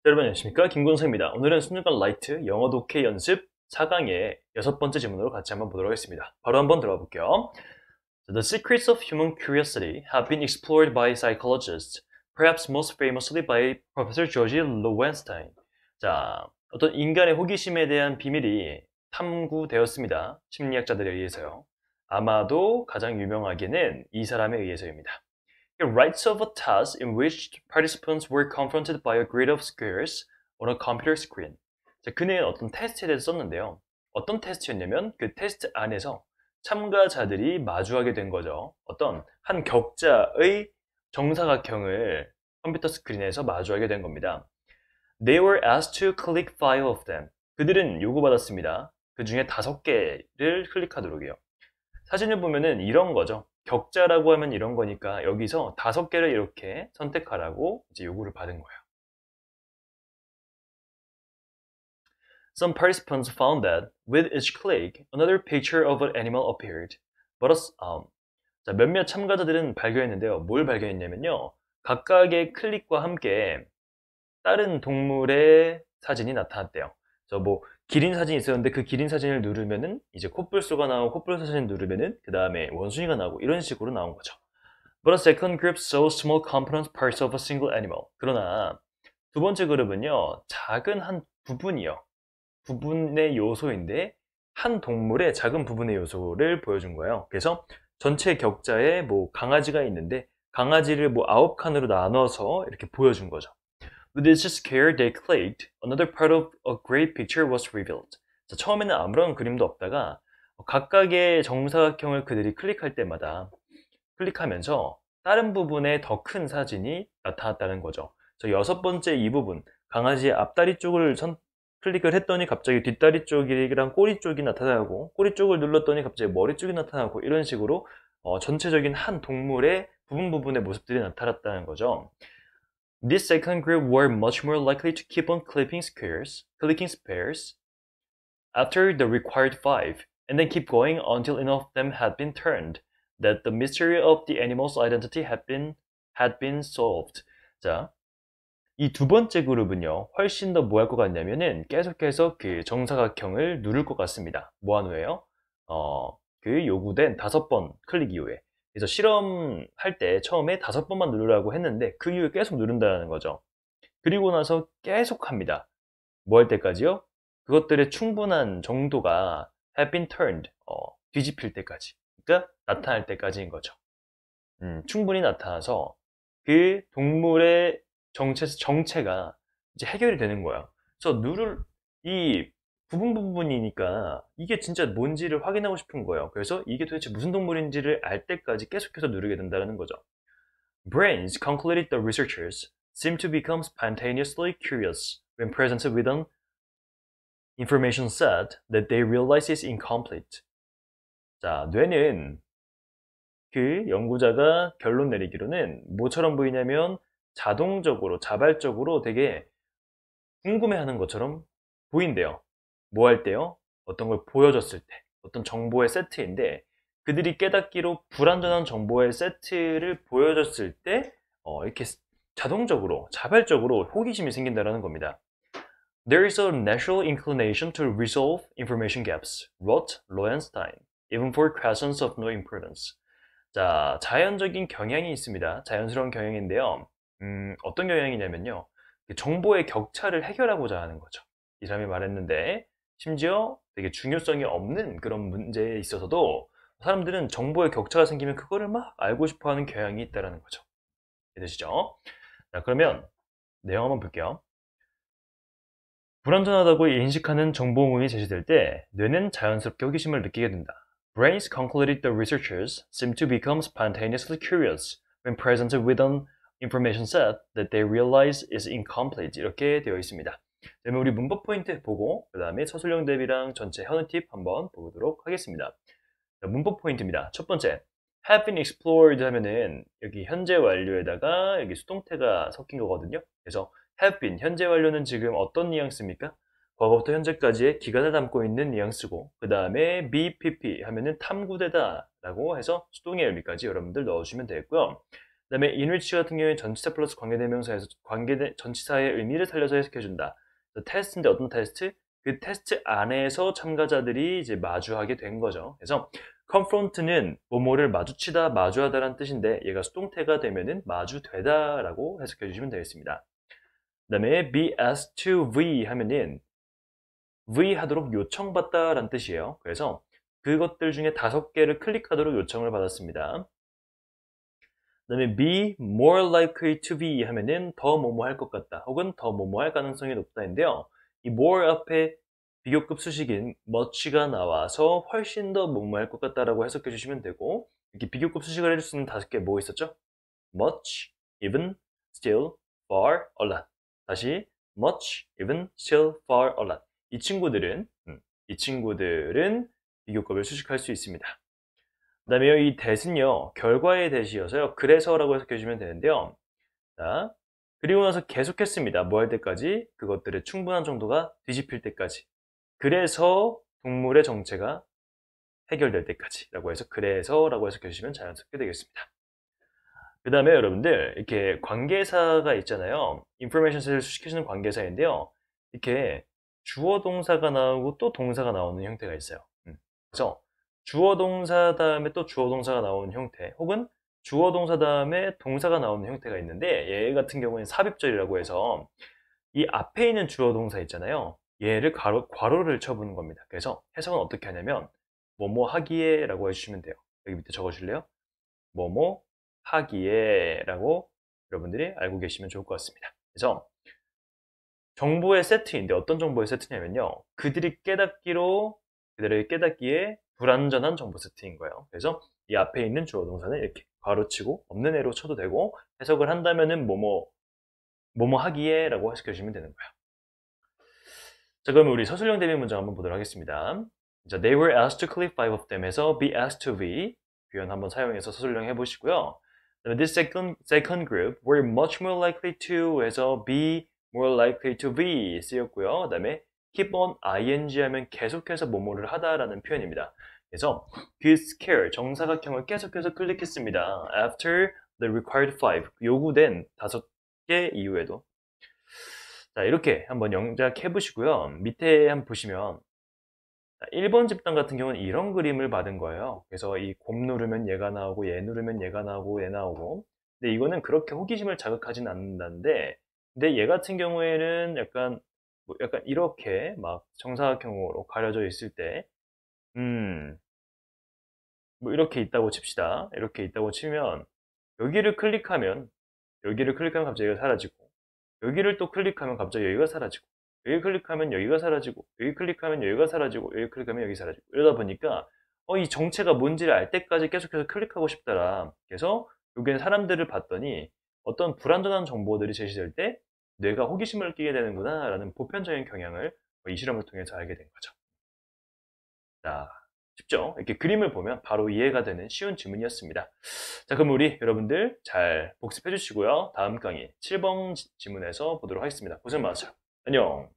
여러분 안녕하십니까, 김곤서입니다. 오늘은 순간 라이트 영어 독해 연습 4강의 6번째 질문으로 같이 한번 보도록 하겠습니다. 바로 한번 들어가 볼게요. The secrets of human curiosity have been explored by psychologists, perhaps most famously by Professor George Lowenstein. 자, 어떤 인간의 호기심에 대한 비밀이 탐구되었습니다. 심리학자들에 의해서요. 아마도 가장 유명하게는 이 사람에 의해서입니다. He writes of a task in which participants were confronted by a grid of squares on a computer screen. 자, 그는 어떤 테스트에 대해서 썼는데요. 어떤 테스트였냐면 그 테스트 안에서 참가자들이 마주하게 된 거죠. 어떤 한 격자의 정사각형을 컴퓨터 스크린에서 마주하게 된 겁니다. They were asked to click 5 of them. 그들은 요구받았습니다. 그 중에 5개를 클릭하도록요. 사진을 보면은 이런 거죠. 격자라고 하면 이런 거니까 여기서 5개를 이렇게 선택하라고 이제 요구를 받은 거예요. Some participants found that with each click, another picture of an animal appeared. But 자, 몇몇 참가자들은 발견했는데요. 뭘 발견했냐면요. 각각의 클릭과 함께 다른 동물의 사진이 나타났대요. 뭐 기린 사진이 있었는데 그 기린 사진을 누르면은 이제 코뿔소가 나오고 코뿔소 사진을 누르면은 그 다음에 원숭이가 나오고 이런 식으로 나온 거죠. But a second group saw small component parts of a single animal. 그러나 두 번째 그룹은요, 작은 한 부분이요. 부분의 요소인데 한 동물의 작은 부분의 요소를 보여준 거예요. 그래서 전체 격자에 뭐 강아지가 있는데 강아지를 뭐 9칸으로 나눠서 이렇게 보여준 거죠. With each scare they clicked, another part of a great picture was revealed. 자, 처음에는 아무런 그림도 없다가 각각의 정사각형을 그들이 클릭할 때마다 클릭하면서 다른 부분에 더 큰 사진이 나타났다는 거죠. 저 6번째 이 부분, 강아지의 앞다리 쪽을 클릭을 했더니 갑자기 뒷다리 쪽이랑 꼬리 쪽이 나타나고 꼬리 쪽을 눌렀더니 갑자기 머리 쪽이 나타나고 이런 식으로 전체적인 한 동물의 부분의 모습들이 나타났다는 거죠. This second group were much more likely to keep on clicking squares after the required 5, and then keep going until enough of them had been turned, that the mystery of the animal's identity had been solved. 자, 이 두 번째 그룹은요, 훨씬 더 뭐 할 것 같냐면은 계속해서 그 정사각형을 누를 것 같습니다. 뭐 한 후에요? 그 요구된 5번 클릭 이후에. 그래서 실험할 때 처음에 5번만 누르라고 했는데 그 이후에 계속 누른다는 거죠. 그리고 나서 계속 합니다. 뭐 할 때까지요? 그것들의 충분한 정도가 have been turned, 뒤집힐 때까지. 그러니까 나타날 때까지인 거죠. 충분히 나타나서 그 동물의 정체가 이제 해결이 되는 거야. 그래서 이 부분이니까 이게 진짜 뭔지를 확인하고 싶은 거예요. 그래서 이게 도대체 무슨 동물인지를 알 때까지 계속해서 누르게 된다는 거죠. Brains, concluded the researchers, seem to become spontaneously curious when presented with an information set that they realize is incomplete. 자, 뇌는 그 연구자가 결론 내리기로는 뭐처럼 보이냐면 자발적으로 되게 궁금해하는 것처럼 보인대요. 뭐 할 때요? 어떤 걸 보여줬을 때, 어떤 정보의 세트인데 그들이 깨닫기로 불완전한 정보의 세트를 보여줬을 때 이렇게 자발적으로 호기심이 생긴다는 겁니다. There is a natural inclination to resolve information gaps, wrote Lowenstein, even for questions of no importance. 자, 자연적인 경향이 있습니다. 자연스러운 경향인데요. 어떤 경향이냐면요. 정보의 격차를 해결하고자 하는 거죠. 이 사람이 말했는데, 심지어 되게 중요성이 없는 그런 문제에 있어서도 사람들은 정보의 격차가 생기면 그거를 막 알고 싶어 하는 경향이 있다는 거죠. 이해되시죠? 자, 그러면 내용 한번 볼게요. 불완전하다고 인식하는 정보문이 제시될 때 뇌는 자연스럽게 호기심을 느끼게 된다. Brains, concluded the researchers, seem to become spontaneously curious when presented with an information set that they realize is incomplete. 이렇게 되어 있습니다. 그러면 우리 문법 포인트 보고 그 다음에 서술형 대비랑 전체 현우 팁 한번 보도록 하겠습니다. 자, 문법 포인트입니다. 첫 번째, have been explored 하면은 여기 현재 완료에다가 여기 수동태가 섞인 거거든요. 그래서 have been, 현재 완료는 지금 어떤 뉘앙스입니까? 과거부터 현재까지의 기간을 담고 있는 뉘앙스고 그 다음에 BPP 하면은 탐구되다 라고 해서 수동의 의미까지 여러분들 넣어주시면 되겠고요. 그다음에 인위치 같은 경우에 전치사 플러스 관계대명사에서 전치사의 의미를 살려서 해석해준다. 테스트인데 어떤 테스트? 그 테스트 안에서 참가자들이 이제 마주하게 된 거죠. 그래서 confront는 뭐뭐를 마주치다, 마주하다라는 뜻인데 얘가 수동태가 되면은 마주되다라고 해석해 주시면 되겠습니다. 그다음에 be asked to V 하면은 V 하도록 요청받다라는 뜻이에요. 그래서 그것들 중에 5개를 클릭하도록 요청을 받았습니다. 그다음에 be more likely to be 하면은 더 뭐뭐 할 것 같다 혹은 더 뭐뭐 할 가능성이 높다인데요. 이 more 앞에 비교급 수식인 much가 나와서 훨씬 더 뭐뭐 할 것 같다라고 해석해 주시면 되고, 이렇게 비교급 수식을 해줄 수 있는 5개 뭐 있었죠? much, even, still, far, a lot. 다시 much, even, still, far, a lot. 이 친구들은 비교급을 수식할 수 있습니다. 그 다음에 이 that은요, 결과의 that이어서요, 그래서라고 해석해 주시면 되는데요. 자, 그리고 나서 계속했습니다. 뭐 할 때까지? 그것들의 충분한 정도가 뒤집힐 때까지. 그래서 동물의 정체가 해결될 때까지 라고 해서 그래서라고 해석해 주시면 자연스럽게 되겠습니다. 그 다음에 여러분들 이렇게 관계사가 있잖아요. 인포메이션을 수식해주는 관계사인데요. 이렇게 주어 동사가 나오고 또 동사가 나오는 형태가 있어요. 그래서 주어 동사 다음에 또 주어 동사가 나오는 형태, 혹은 주어 동사 다음에 동사가 나오는 형태가 있는데, 얘 같은 경우에는 삽입절이라고 해서 이 앞에 있는 주어 동사 있잖아요. 얘를 괄호를 쳐보는 겁니다. 그래서 해석은 어떻게 하냐면 뭐뭐 하기에 라고 해주시면 돼요. 여기 밑에 적어줄래요? 뭐뭐 하기에 라고 여러분들이 알고 계시면 좋을 것 같습니다. 그래서 정보의 세트인데 어떤 정보의 세트냐면요, 그들이 깨닫기에 불완전한 정보 세트인 거예요. 그래서 이 앞에 있는 주어 동사는 이렇게 괄호치고 없는 애로 쳐도 되고, 해석을 한다면은 뭐뭐 하기에 라고 해석해 주시면 되는 거예요. 자, 그러면 우리 서술형 대비 문장 한번 보도록 하겠습니다. 자, they were asked to click 5 of them 해서 be asked to be 표현 한번 사용해서 서술형 해보시고요. This second group were much more likely to 해서 be more likely to be 쓰였고요. 그 다음에 keep on ing 하면 계속해서 뭐뭐를 하다라는 표현입니다. 그래서 그 scare 정사각형을 계속해서 클릭했습니다. After the required 5 요구된 5개 이후에도. 자, 이렇게 한번 영작해 보시고요. 밑에 한번 보시면 1번 집단 같은 경우는 이런 그림을 받은 거예요. 그래서 이 곰 누르면 얘가 나오고 얘 누르면 얘가 나오고 얘 나오고, 근데 이거는 그렇게 호기심을 자극하진 않는다는데, 근데 얘 같은 경우에는 약간 약간 이렇게 막 정사각형으로 가려져 있을 때, 뭐 이렇게 있다고 칩시다. 이렇게 있다고 치면 여기를 클릭하면 갑자기 여기가 사라지고, 여기를 또 클릭하면 갑자기 여기가 사라지고, 여기 클릭하면 여기가 사라지고, 여기 클릭하면 여기가 사라지고, 여기 클릭하면 여기 사라지고, 이러다 보니까 이 정체가 뭔지를 알 때까지 계속해서 클릭하고 싶더라. 그래서 여기는 사람들을 봤더니 어떤 불완전한 정보들이 제시될 때 뇌가 호기심을 끼게 되는구나 라는 보편적인 경향을 이 실험을 통해서 알게 된 거죠. 자, 쉽죠? 이렇게 그림을 보면 바로 이해가 되는 쉬운 지문이었습니다. 자, 그럼 우리 여러분들 잘 복습해 주시고요. 다음 강의 7번 지문에서 보도록 하겠습니다. 고생 많으세요. 안녕.